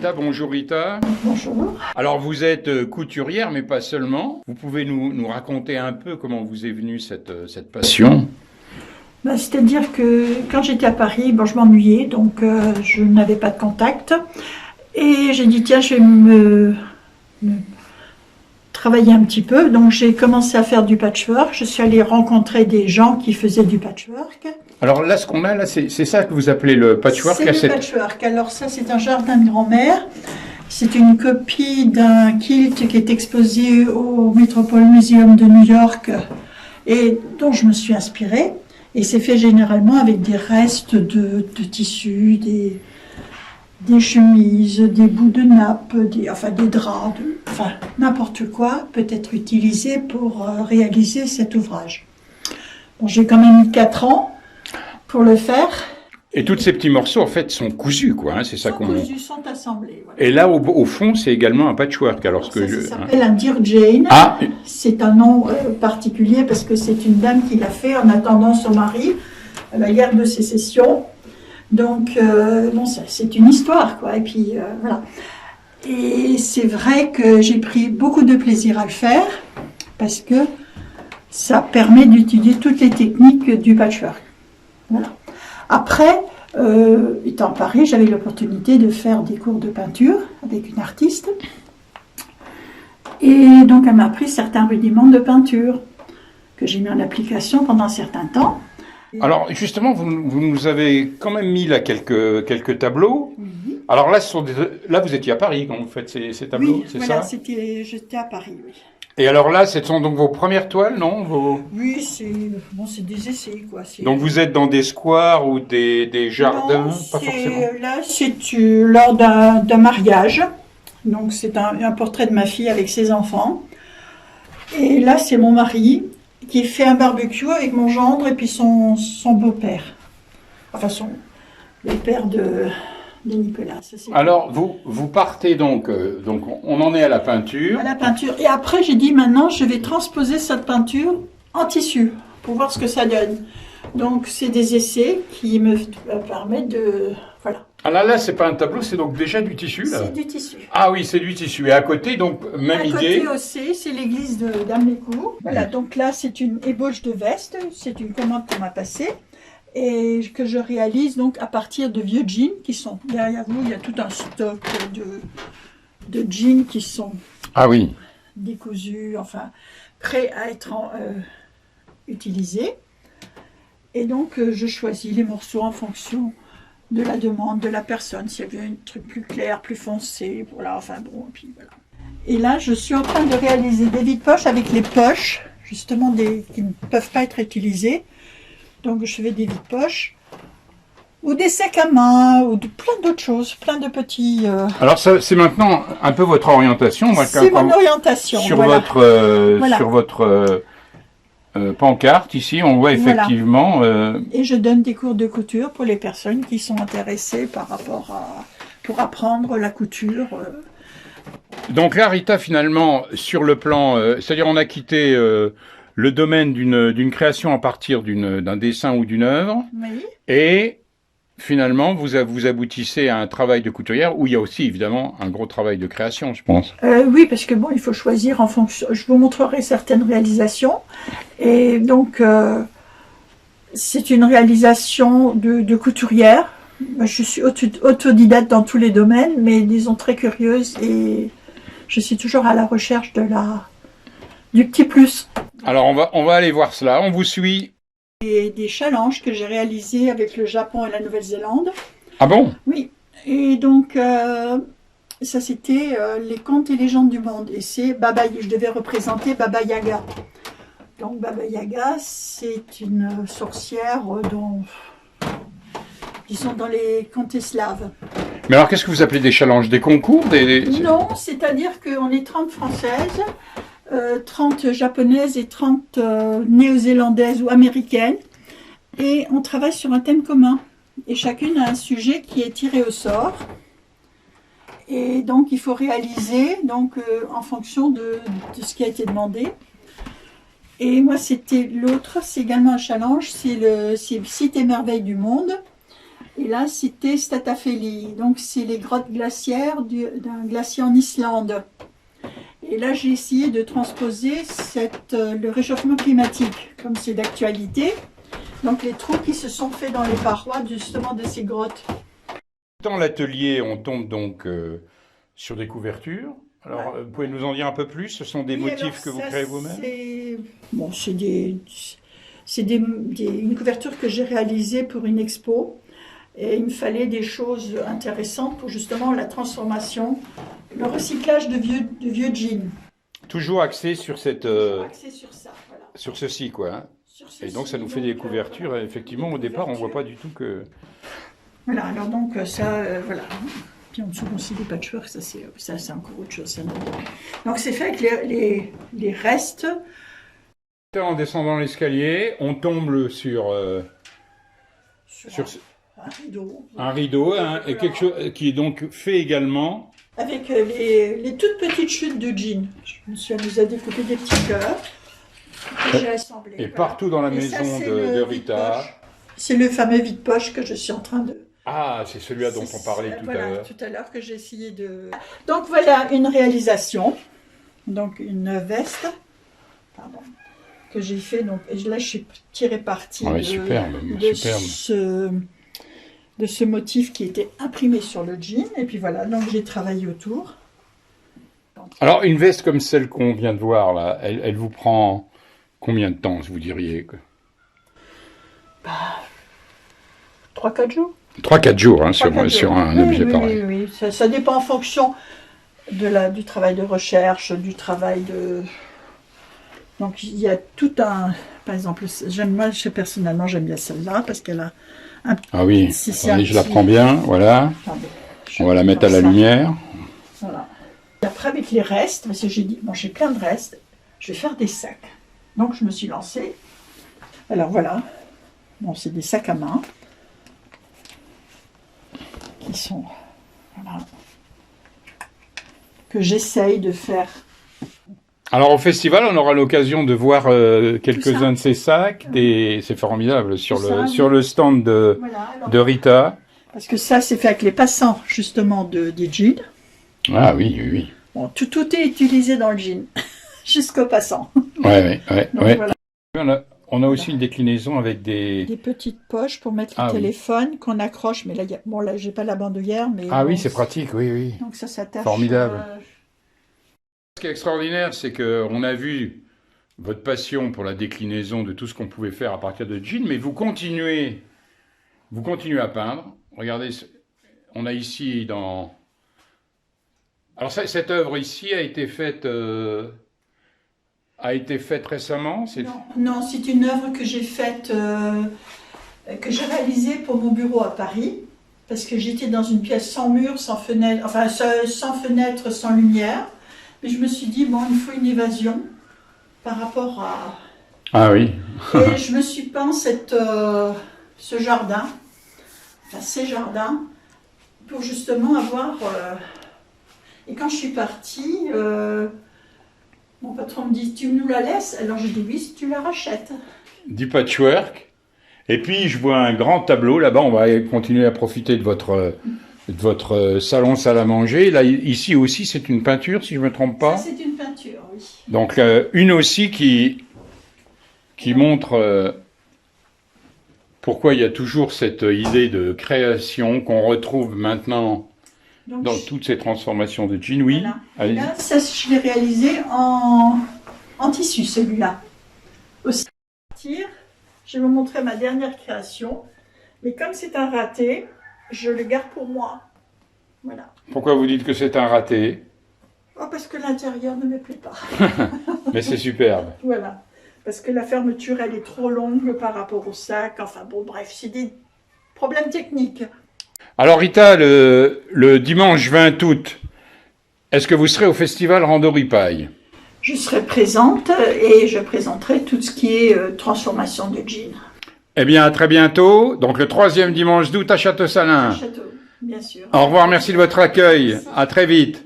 Bonjour Rita. Bonjour. Alors vous êtes couturière, mais pas seulement. Vous pouvez nous raconter un peu comment vous est venue cette passion? C'est-à-dire que quand j'étais à Paris, je m'ennuyais, donc je n'avais pas de contact. Et j'ai dit, tiens, je vais me travailler un petit peu. Donc j'ai commencé à faire du patchwork. Je suis allée rencontrer des gens qui faisaient du patchwork. Alors là, ce qu'on a là, c'est ça que vous appelez le patchwork? C'est le patchwork. Alors ça, c'est un jardin de grand-mère. C'est une copie d'un kilt qui est exposé au Metropolitan Museum de New York et dont je me suis inspirée. Et c'est fait généralement avec des restes de tissus, des chemises, des bouts de nappe, des draps, n'importe quoi peut être utilisé pour réaliser cet ouvrage. Bon, j'ai quand même mis 4 ans pour le faire. Et tous ces petits morceaux, en fait, sont cousus, quoi. Hein, c'est ça qu'on. Cousus, sont assemblés. Voilà. Et là, au fond, c'est également un patchwork. Alors ça s'appelle un Dear Jane. Ah. C'est un nom particulier parce que c'est une dame qui l'a fait en attendant son mari à la guerre de sécession. Donc, c'est une histoire, quoi. Et puis, voilà. Et c'est vrai que j'ai pris beaucoup de plaisir à le faire parce que ça permet d'utiliser toutes les techniques du patchwork. Voilà. Après, étant à Paris, j'avais l'opportunité de faire des cours de peinture avec une artiste. Et donc, elle m'a appris certains rudiments de peinture que j'ai mis en application pendant un certain temps. Alors, justement, vous nous avez quand même mis là quelques tableaux. Oui. Alors là, là, vous étiez à Paris quand vous faites ces tableaux, oui, c'est voilà, ça? J'étais à Paris, oui. Et alors là, ce sont donc vos premières toiles, non? Oui, c'est des essais, quoi. Donc vous êtes dans des squares ou des jardins? Non, pas forcément. Là, c'est lors d'un mariage. Donc c'est un portrait de ma fille avec ses enfants. Et là, c'est mon mari qui fait un barbecue avec mon gendre et puis son beau-père. Enfin, le père de Nicolas. Alors, vous partez donc on en est à la peinture. À la peinture. Et après, j'ai dit maintenant, je vais transposer cette peinture en tissu pour voir ce que ça donne. Donc, c'est des essais qui me permettent de... Voilà. Ah là, c'est pas un tableau, c'est donc déjà du tissu, là? C'est du tissu. Ah oui, c'est du tissu. Et à côté, donc, même idée. À côté aussi, c'est l'église d'Amlécourt. Voilà, donc là, c'est une ébauche de veste. C'est une commande qu'on m'a passée. Et que je réalise donc à partir de vieux jeans qui sont derrière vous. Il y a tout un stock de jeans qui sont décousus, prêts à être utilisés. Et donc je choisis les morceaux en fonction de la demande de la personne. S'il y avait un truc plus clair, plus foncé, voilà, puis voilà. Et là, je suis en train de réaliser des vides-poches avec les poches, justement qui ne peuvent pas être utilisées. Donc je fais des vides-poches, ou des sacs à main, ou plein d'autres choses, plein de petits... Alors ça, c'est maintenant un peu votre orientation. C'est mon orientation, sur voilà. Sur votre pancarte, ici, on voit effectivement... Et je donne des cours de couture pour les personnes qui sont intéressées pour apprendre la couture. Donc là, Rita, finalement, sur le plan... c'est-à-dire on a quitté... le domaine d'une création à partir d'un dessin ou d'une œuvre, oui. Et finalement, vous aboutissez à un travail de couturière où il y a aussi évidemment un gros travail de création, je pense. Oui, parce que il faut choisir en fonction. Je vous montrerai certaines réalisations, et donc c'est une réalisation de couturière. Je suis autodidacte dans tous les domaines, mais disons très curieuse, et je suis toujours à la recherche du petit plus. Alors on va aller voir cela, on vous suit. Et des challenges que j'ai réalisés avec le Japon et la Nouvelle-Zélande. Ah bon? Oui, et donc ça c'était les contes et légendes du monde, et je devais représenter Baba Yaga. Donc Baba Yaga, c'est une sorcière disons dans les contes slaves. Mais alors qu'est-ce que vous appelez des challenges? Des concours? Non, c'est-à-dire qu'on est 30 Françaises, 30 japonaises et 30 néo-zélandaises ou américaines, et on travaille sur un thème commun, et chacune a un sujet qui est tiré au sort, et donc il faut réaliser en fonction de ce qui a été demandé. Et moi c'est également un challenge, c'est Sites et merveilles du monde, Et là, c'était Statafeli. Donc, c'est les grottes glaciaires d'un glacier en Islande. Et là, j'ai essayé de transposer le réchauffement climatique, comme c'est d'actualité. Donc, les trous qui se sont faits dans les parois, justement, de ces grottes. Dans l'atelier, on tombe donc sur des couvertures. Alors, Ouais. vous pouvez nous en dire un peu plus? Ce sont des Oui, motifs alors que vous ça, créez vous-même? Bon, une couverture que j'ai réalisée pour une expo. Et il me fallait des choses intéressantes pour justement la transformation, le recyclage de vieux jeans. Toujours axé sur cette, Toujours axé sur ça, voilà. sur ceci, quoi. Hein. Sur Et donc, ceci, ça nous fait des donc, couvertures. voilà. Et effectivement, au départ, on voit pas du tout que... Voilà, alors donc ça, voilà. Puis en dessous, on aussi des patchworks, ça c'est encore autre chose. Ça. Donc c'est fait avec les restes. En descendant l'escalier, on tombe sur Sur un rideau. un rideau, hein, et quelque chose qui est donc fait également. Avec les toutes petites chutes de jeans. Je me suis amusée à découper des petits cœurs que j'ai assemblés. Et voilà. partout dans la Et maison ça, c'est de le Rita. vide-poche. C'est le fameux vide-poche que je suis en train de... Ah, c'est celui-là dont on parlait tout à l'heure. Tout à l'heure que j'ai essayé de... Donc voilà une réalisation. Donc une veste. Pardon. Que j'ai fait. Donc, et là, je suis tiré parti Ah oui, superbe, superbe. De ce motif qui était imprimé sur le jean. Et puis voilà, donc j'ai travaillé autour. Alors, une veste comme celle qu'on vient de voir, là, elle vous prend combien de temps, vous diriez? 3-4 jours. 3-4 jours, hein, 3-4 sur jours. un Oui, objet oui, pareil. oui. Ça dépend en fonction du travail de recherche, du travail de... Donc il y a tout un... Par exemple, personnellement, j'aime bien celle-là parce qu'elle a un... Ah oui, c'est attendez, un je la petit- prends bien, voilà. Attendez, On va la mettre à la ça. lumière. Voilà. Et après, avec les restes, parce que j'ai dit, bon, j'ai plein de restes, je vais faire des sacs. Donc je me suis lancée. Alors voilà. Bon, c'est des sacs à main. Qui sont... Voilà. Que j'essaye de faire. Alors au festival, on aura l'occasion de voir quelques-uns ça. de ces sacs. C'est formidable sur Tout ça, sur oui. le stand Voilà. Alors, de Rita. parce que ça, c'est fait avec les passants, justement, des jeans. Ah oui, oui, oui. Bon, tout est utilisé dans le jean, jusqu'au passant. Ouais, ouais, Donc ouais. voilà. On a aussi une déclinaison avec des... Des petites poches pour mettre Ah le oui. téléphone qu'on accroche. Mais là, bon, là, j'ai pas la bandoulière, mais Ah bon, oui, c'est pratique, oui, oui. Donc ça s'attache. Formidable. Ce qui est extraordinaire, c'est qu'on a vu votre passion pour la déclinaison de tout ce qu'on pouvait faire à partir de jeans, mais vous continuez à peindre. Regardez, on a ici dans... Alors cette œuvre ici a été faite récemment. Non, c'est une œuvre que j'ai faite, que j'ai réalisée pour mon bureau à Paris, parce que j'étais dans une pièce sans mur, sans fenêtre, enfin sans fenêtre, sans lumière. Mais je me suis dit, bon, il faut une évasion par rapport à... Ah oui. Et je me suis peint ce jardin, enfin ces jardins, pour justement avoir... Et quand je suis partie, mon patron me dit, tu nous la laisses? Alors je dis oui, si tu la rachètes. Du patchwork. Et puis je vois un grand tableau là-bas. On va continuer à profiter de votre salon salle à manger. Là, ici aussi, c'est une peinture, si je me trompe pas. Ça, c'est une peinture, oui. Donc une aussi qui montre pourquoi il y a toujours cette idée de création qu'on retrouve maintenant Donc, dans toutes ces transformations de jeans. Oui, voilà. allez-y. Là, ça, je l'ai réalisé en tissu, celui-là. Aussi, je vais vous montrer ma dernière création. Mais comme c'est un raté, je le garde pour moi. Voilà. Pourquoi vous dites que c'est un raté? Oh, parce que l'intérieur ne me plaît pas. Mais c'est superbe. Voilà. Parce que la fermeture, elle est trop longue par rapport au sac. Enfin bon, bref, c'est des problèmes techniques. Alors Rita, le dimanche 20 août, est-ce que vous serez au festival Randoripaille? Je serai présente et je présenterai tout ce qui est transformation de jeans. Eh bien, à très bientôt. Donc le 3e dimanche d'août à Château-Salins. Château, bien sûr. Au revoir, merci de votre accueil. À très vite.